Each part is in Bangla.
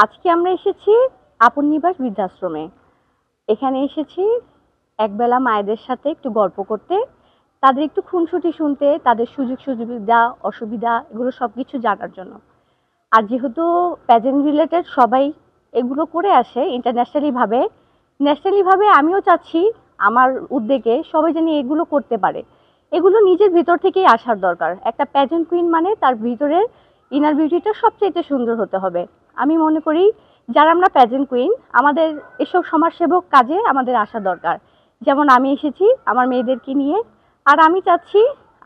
আজকে আমরা এসেছি আপন নিবাস বৃদ্ধাশ্রমে। এখানে এসেছি একবেলা মায়েদের সাথে একটু গল্প করতে, তাদের একটু খুনসুটি শুনতে, তাদের সুযোগ সুবিধা অসুবিধা এগুলো সবকিছু জানার জন্য। আর যেহেতু প্যাজেন্ট রিলেটেড সবাই এগুলো করে আসে ইন্টারন্যাশনালি ভাবে, ন্যাশনালি ভাবে আমিও চাচ্ছি আমার উদ্যোগে সবাই যেন এগুলো করতে পারে। এগুলো নিজের ভিতর থেকেই আসার দরকার। একটা প্যাজেন্ট কুইন মানে তার ভিতরের ইনার বিউটিটা সবচেয়ে সুন্দর হতে হবে। আমি মনে করি যারা আমরা প্যাজেন্ট কুইন আমাদের এসব সমাজসেবক কাজে আমাদের আসা দরকার। যেমন আমি এসেছি আমার মেয়েদেরকে নিয়ে, আর আমি চাচ্ছি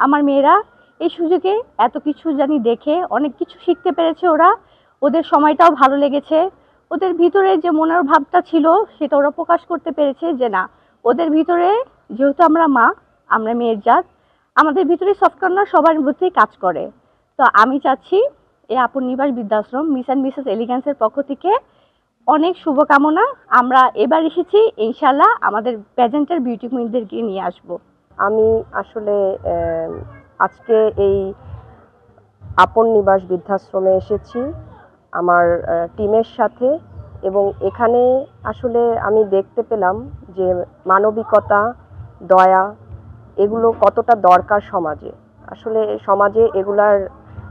আমার মেয়েরা এই সুযোগে এত কিছু জানি দেখে অনেক কিছু শিখতে পেরেছে ওরা, ওদের সময়টাও ভালো লেগেছে, ওদের ভিতরে যে মনের ভাবটা ছিল সেটা ওরা প্রকাশ করতে পেরেছে যে না, ওদের ভিতরে যেহেতু আমরা মা, আমরা মেয়ের জাত, আমাদের ভিতরে সফট কর্নার সবার মধ্যেই কাজ করে। তো আমি চাচ্ছি এই আপন নিবাস বৃদ্ধাশ্রম মিস অ্যান্ড মিসেস এলিগেন্সের পক্ষ থেকে অনেক শুভকামনা। আমরা এবার এসেছি ইনশাল্লাহ আমাদের প্রেজেন্টার বিউটি কুইনদেরকে নিয়ে আসব। আমি আসলে আজকে এই আপন নিবাস বৃদ্ধাশ্রমে এসেছি আমার টিমের সাথে, এবং এখানে আসলে আমি দেখতে পেলাম যে মানবিকতা, দয়া এগুলো কতটা দরকার সমাজে। আসলে সমাজে এগুলার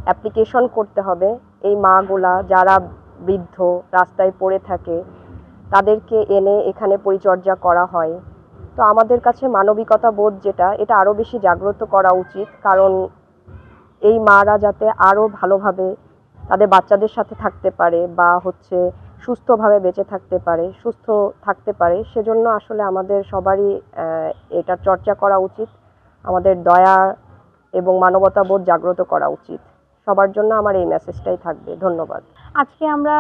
অ্যাপ্লিকেশন করতে হবে। এই মাগুলা যারা বৃদ্ধ রাস্তায় পড়ে থাকে তাদেরকে এনে এখানে পরিচর্যা করা হয়। তো আমাদের কাছে মানবিকতা বোধ যেটা, এটা আরও বেশি জাগ্রত করা উচিত, কারণ এই মারা যাতে আরও ভালোভাবে তাদের বাচ্চাদের সাথে থাকতে পারে বা সুস্থভাবে বেঁচে থাকতে পারে, সুস্থ থাকতে পারে, সেজন্য আসলে আমাদের সবারই এটার চর্চা করা উচিত। আমাদের দয়া এবং মানবতা বোধ জাগ্রত করা উচিত। সবার জন্য আমার এই মেসেজটাই থাকবে। ধন্যবাদ। আজকে আমরা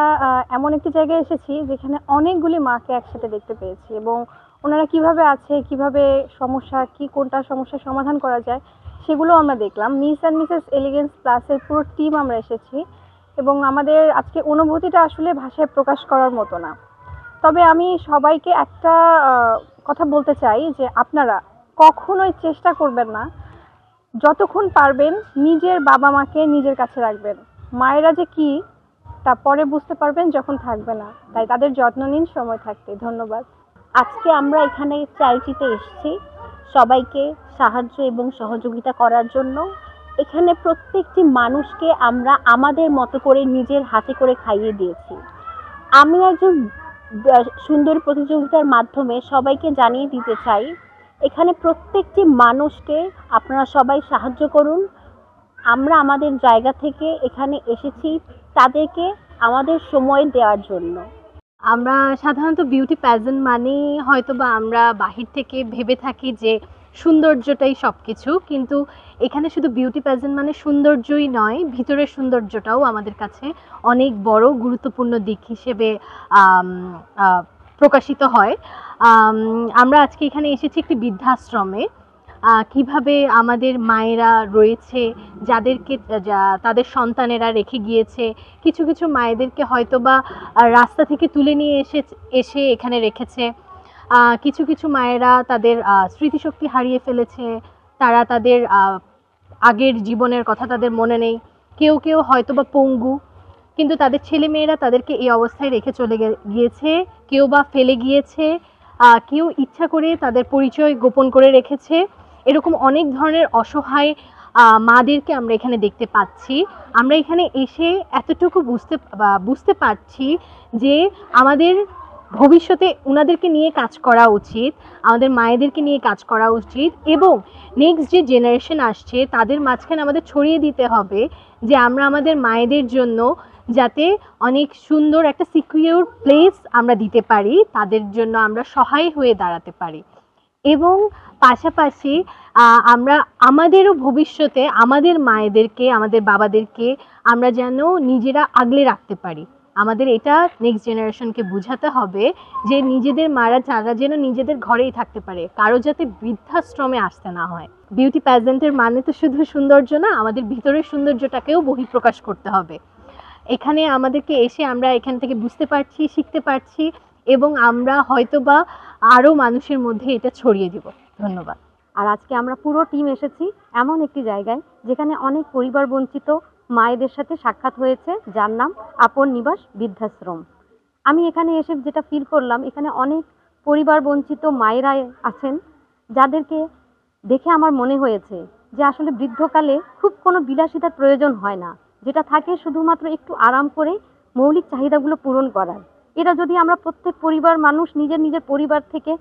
এমন একটি জায়গায় এসেছি যেখানে অনেকগুলি মাকে একসাথে দেখতে পেয়েছি, এবং ওনারা কিভাবে আছে, কিভাবে সমস্যা কি, কোনটা সমস্যার সমাধান করা যায় সেগুলো আমরা দেখলাম। মিস অ্যান্ড মিসেস এলিগেন্স প্লাসের পুরো টিম আমরা এসেছি, এবং আমাদের আজকে অনুভূতিটা আসলে ভাষায় প্রকাশ করার মতো না। তবে আমি সবাইকে একটা কথা বলতে চাই যে আপনারা কখনোই চেষ্টা করবেন না, যতক্ষণ পারবেন নিজের বাবা মাকে নিজের কাছে রাখবেন। মায়েরা যে কি তা পরে বুঝতে পারবেন যখন থাকবে না, তাই তাদের যত্ন নিন সময় থাকতে। ধন্যবাদ। আজকে আমরা এখানে চ্যারিটিতে এসেছি সবাইকে সাহায্য এবং সহযোগিতা করার জন্য। এখানে প্রত্যেকটি মানুষকে আমরা আমাদের মতো করে নিজের হাতে করে খাইয়ে দিয়েছি। আমি একজন সুন্দর প্রতিযোগিতার মাধ্যমে সবাইকে জানিয়ে দিতে চাই, এখানে প্রত্যেকটি মানুষকে আপনারা সবাই সাহায্য করুন। আমরা আমাদের জায়গা থেকে এখানে এসেছি তাদেরকে আমাদের সময় দেওয়ার জন্য। আমরা সাধারণত বিউটি প্যাজেন্ট মানে হয়তো বা আমরা বাহির থেকে ভেবে থাকি যে সৌন্দর্যটাই সব কিছু, কিন্তু এখানে শুধু বিউটি প্যাজেন্ট মানে সৌন্দর্যই নয়, ভিতরের সৌন্দর্যটাও আমাদের কাছে অনেক বড় গুরুত্বপূর্ণ দিক হিসেবে প্রকাশিত হয়। আমরা আজকে এখানে এসেছি একটি বৃদ্ধাশ্রমে। কিভাবে আমাদের মায়েরা রয়েছে যাদেরকে তাদের সন্তানেরা রেখে গিয়েছে, কিছু কিছু মায়েদেরকে হয়তো বা রাস্তা থেকে তুলে নিয়ে এসে এখানে রেখেছে। কিছু কিছু মায়েরা তাদের স্মৃতিশক্তি হারিয়ে ফেলেছে, তারা তাদের আগের জীবনের কথা তাদের মনে নেই। কেউ কেউ হয়তো বা পঙ্গু, কিন্তু তাদের ছেলে মেয়েরা তাদেরকে এই অবস্থায় রেখে চলে গিয়েছে, কেউ বা ফেলে গিয়েছে, কেউ ইচ্ছা করে তাদের পরিচয় গোপন করে রেখেছে। এরকম অনেক ধরনের অসহায় মাদেরকে আমরা এখানে দেখতে পাচ্ছি। আমরা এখানে এসে এতটুকু বুঝতে পারছি যে আমাদের ভবিষ্যতে ওনাদেরকে নিয়ে কাজ করা উচিত, আমাদের মায়েদেরকে নিয়ে কাজ করা উচিত, এবং নেক্সট যে জেনারেশন আসছে তাদের মাঝখানে আমাদের ছড়িয়ে দিতে হবে যে আমরা আমাদের মায়েদের জন্য যাতে অনেক সুন্দর একটা সিকিউর প্লেস আমরা দিতে পারি, তাদের জন্য আমরা সহায় হয়ে দাঁড়াতে পারি। এবং পাশাপাশি আমরা আমাদেরও ভবিষ্যতে আমাদের মায়েদেরকে, আমাদের বাবাদেরকে আমরা যেন নিজেরা আগলে রাখতে পারি। আমাদের এটা নেক্সট জেনারেশনকে বোঝাতে হবে যে নিজেদের মারা যারা যেন নিজেদের ঘরেই থাকতে পারে, কারো যাতে বৃদ্ধাশ্রমে আসতে না হয়। বিউটি প্যাজেন্টের মানে তো শুধু সৌন্দর্য না, আমাদের ভিতরের সৌন্দর্যটাকেও বহিঃপ্রকাশ করতে হবে। এখানে আমাদেরকে এসে আমরা এখান থেকে বুঝতে পারছি, শিখতে পারছি, এবং আমরা হয়তোবা আরও মানুষের মধ্যে এটা ছড়িয়ে দিব। ধন্যবাদ। আর আজকে আমরা পুরো টিম এসেছি এমন একটি জায়গায় যেখানে অনেক পরিবার বঞ্চিত মায়েদের সাথে সাক্ষাৎ হয়েছে, যার নাম আপন নিবাস বৃদ্ধাশ্রম। আমি এখানে এসে যেটা ফিল করলাম, এখানে অনেক পরিবার বঞ্চিত মায়েরা আছেন, যাদেরকে দেখে আমার মনে হয়েছে যে আসলে বৃদ্ধকালে খুব কোনো বিলাসিতার প্রয়োজন হয় না, যেটা থাকে শুধুমাত্র একটু আরাম করে মৌলিক চাহিদাগুলো পূরণ করার। এটা যদি আমরা প্রত্যেক পরিবার মানুষ নিজের নিজের পরিবার থেকে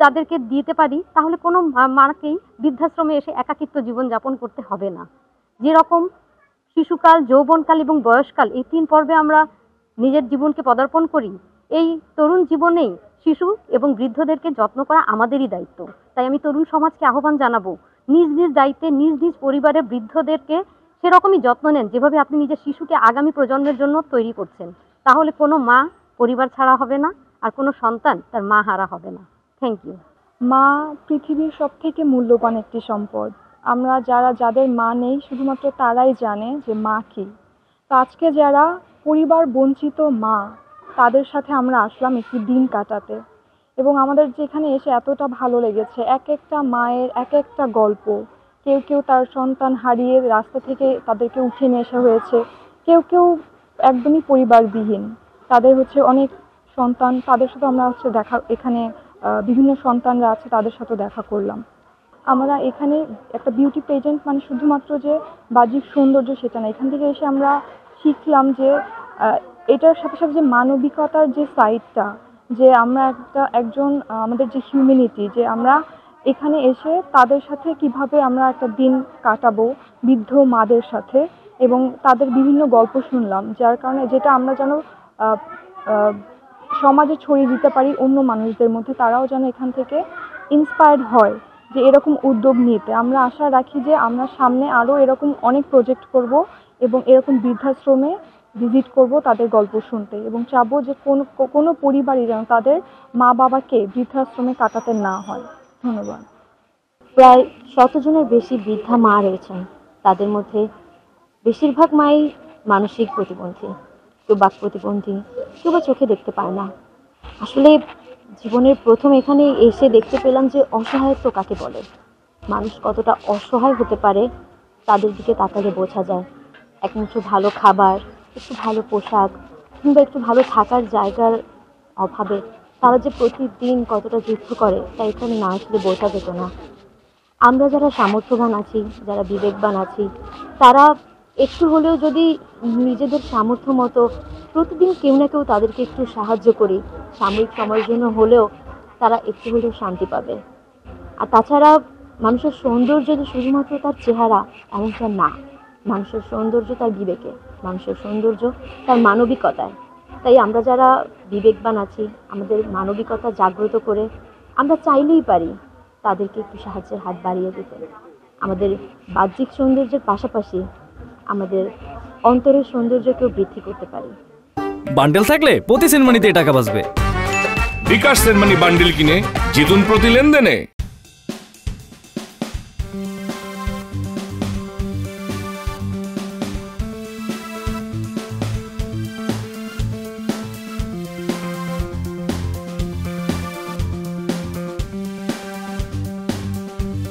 তাদেরকে দিতে পারি, তাহলে কোনো মাকেই বৃদ্ধাশ্রমে এসে একাকিত্ব জীবনযাপন করতে হবে না। যেরকম শিশুকাল, যৌবনকাল এবং বয়সকাল, এই 3 পর্বে আমরা নিজের জীবনকে পদার্পণ করি, এই তরুণ জীবনেই শিশু এবং বৃদ্ধদেরকে যত্ন করা আমাদেরই দায়িত্ব। তাই আমি তরুণ সমাজকে আহ্বান জানাবো, নিজ নিজ দায়িত্বে নিজ নিজ পরিবারের বৃদ্ধদেরকে সেরকমই যত্ন নেন যেভাবে আপনি নিজের শিশুকে আগামী প্রজন্মের জন্য তৈরি করছেন। তাহলে কোনো মা পরিবার ছাড়া হবে না, আর কোনো সন্তান তার মা হারা হবে না। Thank you. মা পৃথিবীর সবথেকে মূল্যবান একটি সম্পদ। আমরা যাদের মা নেই, শুধুমাত্র তারাই জানে যে মা কী। তো আজকে যারা পরিবার বঞ্চিত মা, তাদের সাথে আমরা আসলাম একটি দিন কাটাতে, এবং আমাদের যেখানে এসে এতটা ভালো লেগেছে। এক একটা মায়ের এক একটা গল্প। কেউ কেউ তার সন্তান হারিয়ে রাস্তা থেকে তাদেরকে উঠিয়ে নিয়ে আসা হয়েছে, কেউ কেউ একদমই পরিবারবিহীন, তাদের অনেক সন্তান, তাদের সাথে আমরা এখানে বিভিন্ন সন্তানরা আছে, তাদের সাথে দেখা করলাম। আমরা এখানে একটা বিউটি পেজেন্ট মানে শুধুমাত্র যে বাহ্যিক সৌন্দর্য সেটা না, এখান থেকে এসে আমরা শিখলাম যে এটার সাথে সাথে যে মানবিকতার যে সাইডটা, যে আমরা একজন আমাদের যে হিউম্যানিটি, যে আমরা এখানে এসে তাদের সাথে কিভাবে আমরা একটা দিন কাটাবো বৃদ্ধ মাদের সাথে, এবং তাদের বিভিন্ন গল্প শুনলাম, যার কারণে যেটা আমরা যেন সমাজে ছড়িয়ে দিতে পারি অন্য মানুষদের মধ্যে, তারাও যেন এখান থেকে ইন্সপায়ার্ড হয় যে এরকম উদ্যোগ নিতে। আমরা আশা রাখি যে আমরা সামনে আরও এরকম অনেক প্রজেক্ট করব, এবং এরকম বৃদ্ধাশ্রমে ভিজিট করব তাদের গল্প শুনতে, এবং চাবো যে কোনো পরিবারই যেন তাদের মা বাবাকে বৃদ্ধাশ্রমে কাটাতে না হয়। ধন্যবাদ। প্রায় 100 জনের বেশি বৃদ্ধা মা রয়েছেন। তাদের মধ্যে বেশিরভাগ মাই মানসিক প্রতিবন্ধী, কেউ বাক প্রতিবন্ধী, কেউ বা চোখে দেখতে পায় না। আসলে জীবনের প্রথম এখানে এসে দেখতে পেলাম যে অসহায়ত্ব কাকে বলে, মানুষ কতটা অসহায় হতে পারে তাদের দিকে তাকালে বোঝা যায়। একমুঠো ভালো খাবার, একটু ভালো পোশাক, কিংবা একটু ভালো থাকার জায়গার অভাবে তারা যে প্রতিদিন কতটা যুদ্ধ করে তা এখানে না আসলে বোঝা যেত না। আমরা যারা সামর্থ্যবান আছি, যারা বিবেকবান আছি, তারা একটু হলেও যদি নিজেদের সামর্থ্য মতো প্রতিদিন কেউ না কেউ তাদেরকে একটু সাহায্য করি, সাময়িক সময়ের জন্য হলেও তারা একটু হলেও শান্তি পাবে। আর তাছাড়া মানুষের সৌন্দর্য যে শুধুমাত্র তার চেহারা এমনটা না, মানুষের সৌন্দর্য তার বিবেকে, মানুষের সৌন্দর্য তার মানবিকতায়। তাই আমরা যারা বিবেকবান আছি, আমাদের মানবিকতা জাগ্রত করে আমরা চাইলেই পারি তাদেরকে একটু সাহায্যের হাত বাড়িয়ে দিতে। আমাদের বাহ্যিক সৌন্দর্যের পাশাপাশি আমাদের অন্তরের সৌন্দর্যকেও বৃদ্ধি করতে পারি। বান্ডেল থাকলে প্রতি সেনমানিতে টাকা বাঁচবে। বিকাশ সেনমানি বান্ডেল কিনে জিতুন প্রতি লেনদেনে।